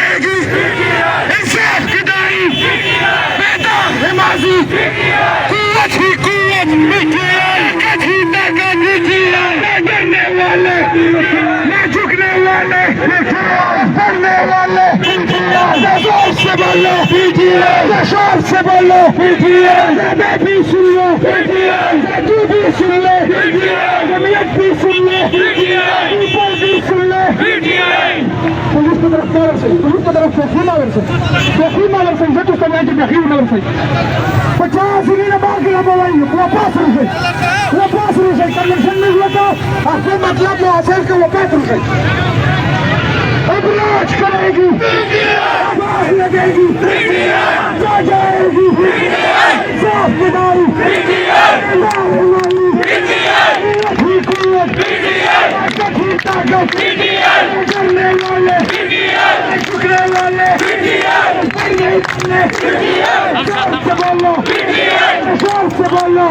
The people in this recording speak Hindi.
रहेगी, इंसाफ की दाई बेदाग है माजी, कुव्वत ही कुव्वत, ताकत ही ताकत, न डरने वाले, न झुकने वाले, बढ़ने वाले, जोर से बोलो, जोर से बोलो, मैं भी सुन लो, तू भी सुन ले, जमीयत भी सुन ले, ऊपर भी सुन ले। पुलिस की तरफ से Bekhima versen, zetu staniaje Bekhima versen. 50 lira बाकी लगा हुआ है, वापस रुपए, कमीशन नहीं हुआ था, आपको मतलब मुआसर के वापस रुपए। अब राज करेगी, आवाज लगेगी, जा जाएगी, साफ बिदाई, लाने वाली, हुकूमत, ताकत, करने वाले, झुकने वाले, पढ़ने वाले, जोर से बोलो,